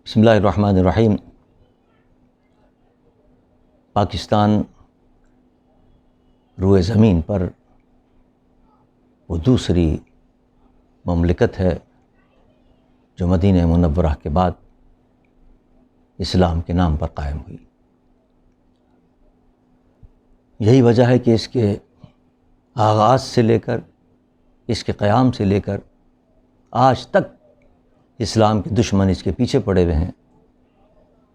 بسم اللہ الرحمن الرحیم۔ پاکستان روئے زمین پر وہ دوسری مملکت ہے جو مدینہ منورہ کے بعد اسلام کے نام پر قائم ہوئی۔ یہی وجہ ہے کہ اس کے آغاز سے لے کر اس کے قیام سے لے کر آج تک اسلام کے دشمن اس کے پیچھے پڑے ہوئے ہیں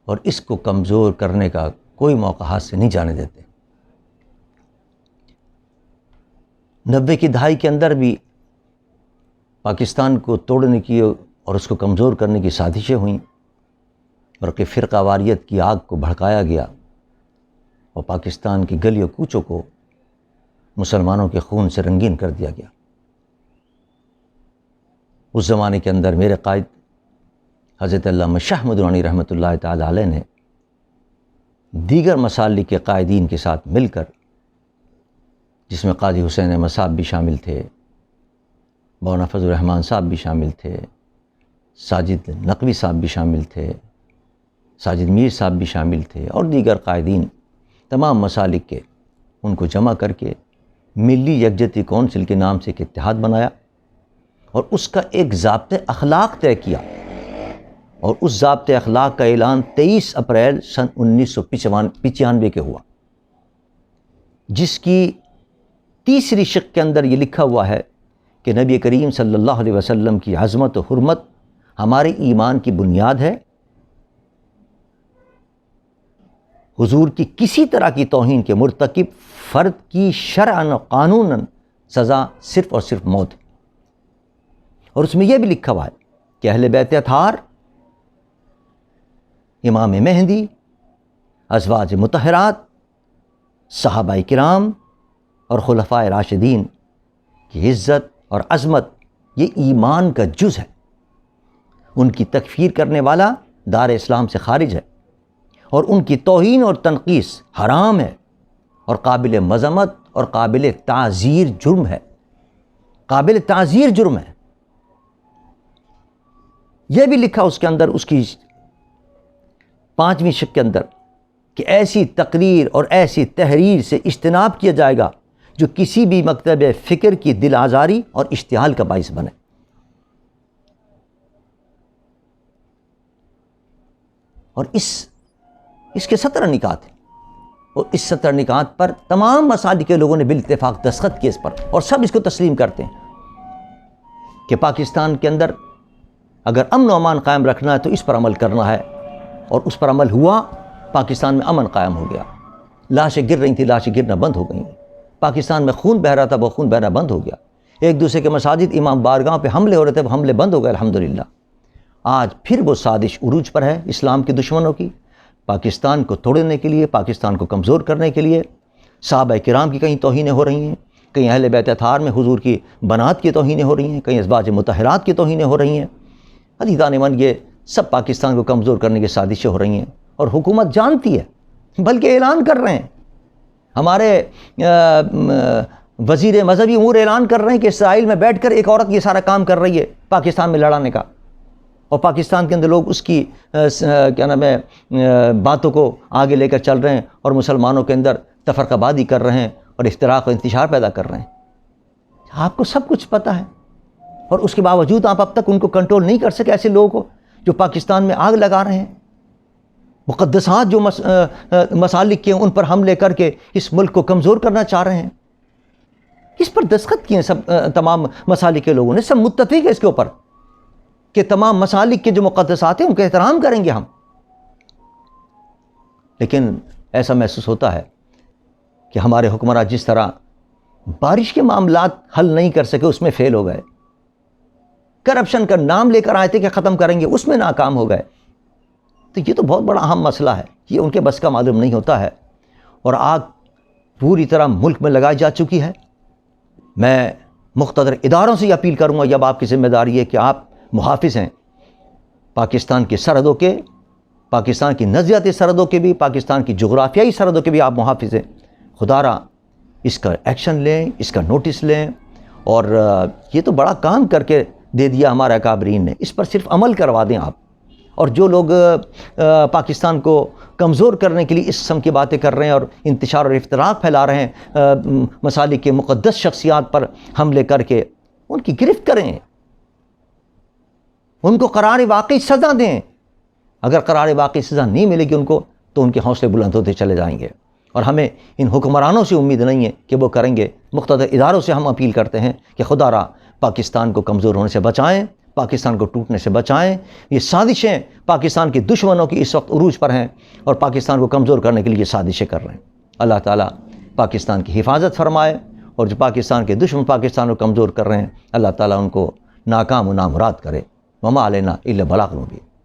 اور اس کو کمزور کرنے کا کوئی موقع ہاتھ سے نہیں جانے دیتے۔ 90 کی دہائی کے اندر بھی پاکستان کو توڑنے کی اور اس کو کمزور کرنے کی سازشیں ہوئیں اور کہ فرقہ واریت کی آگ کو بھڑکایا گیا اور پاکستان کی گلیوں کوچوں کو مسلمانوں کے خون سے رنگین کر دیا گیا۔ اس زمانے کے اندر میرے قائد حضرت علامہ شاہ مدرانی رحمۃ اللہ تعالی علیہ نے دیگر مسالک کے قائدین کے ساتھ مل کر، جس میں قاضی حسین احمد صاحب بھی شامل تھے، مولانا فضل الرحمان صاحب بھی شامل تھے، ساجد نقوی صاحب بھی شامل تھے، ساجد میر صاحب بھی شامل تھے اور دیگر قائدین، تمام مسالک کے، ان کو جمع کر کے ملی یکجہتی کونسل کے نام سے ایک اتحاد بنایا اور اس کا ایک ضابط اخلاق طے کیا، اور اس ضابط اخلاق کا اعلان 23 اپریل سن 1995 کے ہوا، جس کی تیسری شق کے اندر یہ لکھا ہوا ہے کہ نبی کریم صلی اللہ علیہ وسلم کی عظمت و حرمت ہمارے ایمان کی بنیاد ہے، حضور کی کسی طرح کی توہین کے مرتکب فرد کی شرعاً و قانوناً سزا صرف اور صرف موت ہے۔ اور اس میں یہ بھی لکھا ہوا ہے کہ اہل بیت اطہار، امام مہدی، ازواج مطہرات، صحابہ کرام اور خلفائے راشدین کی عزت اور عظمت یہ ایمان کا جز ہے۔ ان کی تکفیر کرنے والا دار اسلام سے خارج ہے اور ان کی توہین اور تنقیص حرام ہے اور قابل مذمت اور قابل تعزیر جرم ہے، قابل تعزیر جرم ہے۔ یہ بھی لکھا اس کے اندر، اس کی 5ویں شق کے اندر، کہ ایسی تقریر اور ایسی تحریر سے اجتناب کیا جائے گا جو کسی بھی مکتب فکر کی دل آزاری اور اشتعال کا باعث بنے۔ اور اس کے 17 نکات ہیں اور اس 17 نکات پر تمام مسالک کے لوگوں نے بالاتفاق دستخط کیے اس پر، اور سب اس کو تسلیم کرتے ہیں کہ پاکستان کے اندر اگر امن و امان قائم رکھنا ہے تو اس پر عمل کرنا ہے، اور اس پر عمل ہوا۔ پاکستان میں امن قائم ہو گیا، لاشیں گر رہی تھیں، لاشیں گرنا بند ہو گئیں، پاکستان میں خون بہہ رہا تھا، وہ خون بہنا بند ہو گیا، ایک دوسرے کے مساجد، امام بارگاہ پہ حملے ہو رہے تھے، وہ حملے بند ہو گئے الحمدللہ۔ آج پھر وہ سازش عروج پر ہے اسلام کے دشمنوں کی، پاکستان کو توڑنے کے لیے، پاکستان کو کمزور کرنے کے لیے۔ صحابہ کرام کی کہیں توہینیں ہو رہی ہیں، کہیں اہل بیت اطہار میں حضور کی بنات کی توہینیں ہو رہی ہیں، کہیں ازواج مطہرات کی توہینیں ہو رہی ہیں۔ عزیزان من، یہ سب پاکستان کو کمزور کرنے کی سازشیں ہو رہی ہیں اور حکومت جانتی ہے، بلکہ اعلان کر رہے ہیں۔ ہمارے وزیر مذہبی امور اعلان کر رہے ہیں کہ اسرائیل میں بیٹھ کر ایک عورت یہ سارا کام کر رہی ہے پاکستان میں لڑانے کا، اور پاکستان کے اندر لوگ اس کی باتوں کو آگے لے کر چل رہے ہیں اور مسلمانوں کے اندر تفرقہ بازی کر رہے ہیں اور افتراق و انتشار پیدا کر رہے ہیں۔ آپ کو سب کچھ پتہ ہے، اور اس کے باوجود آپ اب تک ان کو کنٹرول نہیں کر سکے، ایسے لوگوں کو جو پاکستان میں آگ لگا رہے ہیں، مقدسات جو مسالک کے ان پر حملے کر کے اس ملک کو کمزور کرنا چاہ رہے ہیں۔ اس پر دستخط کیے سب تمام مسالک کے لوگوں نے، سب متفق ہے اس کے اوپر کہ تمام مسالک کے جو مقدسات ہیں ان کا احترام کریں گے ہم۔ لیکن ایسا محسوس ہوتا ہے کہ ہمارے حکمراں جس طرح بارش کے معاملات حل نہیں کر سکے اس میں فیل ہو گئے، کرپشن کا نام لے کر آئے تھے کہ ختم کریں گے، اس میں ناکام ہو گئے۔ تو یہ تو بہت بڑا اہم مسئلہ ہے، یہ ان کے بس کا معلوم نہیں ہوتا ہے، اور آگ پوری طرح ملک میں لگائی جا چکی ہے۔ میں مقتدر اداروں سے یہ اپیل کروں گا، جب آپ کی ذمہ داری ہے کہ آپ محافظ ہیں پاکستان کی سرحدوں کے، پاکستان کی نظریاتی سرحدوں کے بھی، پاکستان کی جغرافیائی سرحدوں کے بھی آپ محافظ ہیں، خدا را اس کا ایکشن لیں، اس کا نوٹس لیں، اور یہ تو بڑا کام کر کے دے دیا ہمارے اکابرین نے، اس پر صرف عمل کروا دیں آپ، اور جو لوگ پاکستان کو کمزور کرنے کے لیے اس قسم کی باتیں کر رہے ہیں اور انتشار اور افتراق پھیلا رہے ہیں، مسالک کے مقدس شخصیات پر حملے کر کے، ان کی گرفت کریں، ان کو قرار واقعی سزا دیں۔ اگر قرار واقعی سزا نہیں ملے گی ان کو تو ان کے حوصلے بلند ہوتے چلے جائیں گے، اور ہمیں ان حکمرانوں سے امید نہیں ہے کہ وہ کریں گے۔ مقتدر اداروں سے ہم اپیل کرتے ہیں کہ خدا را پاکستان کو کمزور ہونے سے بچائیں، پاکستان کو ٹوٹنے سے بچائیں۔ یہ سازشیں پاکستان کے دشمنوں کی اس وقت عروج پر ہیں اور پاکستان کو کمزور کرنے کے لیے یہ سازشیں کر رہے ہیں۔ اللہ تعالیٰ پاکستان کی حفاظت فرمائے، اور جو پاکستان کے دشمن پاکستان کو کمزور کر رہے ہیں، اللہ تعالیٰ ان کو ناکام و نامراد کرے۔ وما علینا الا البلاغ المبین۔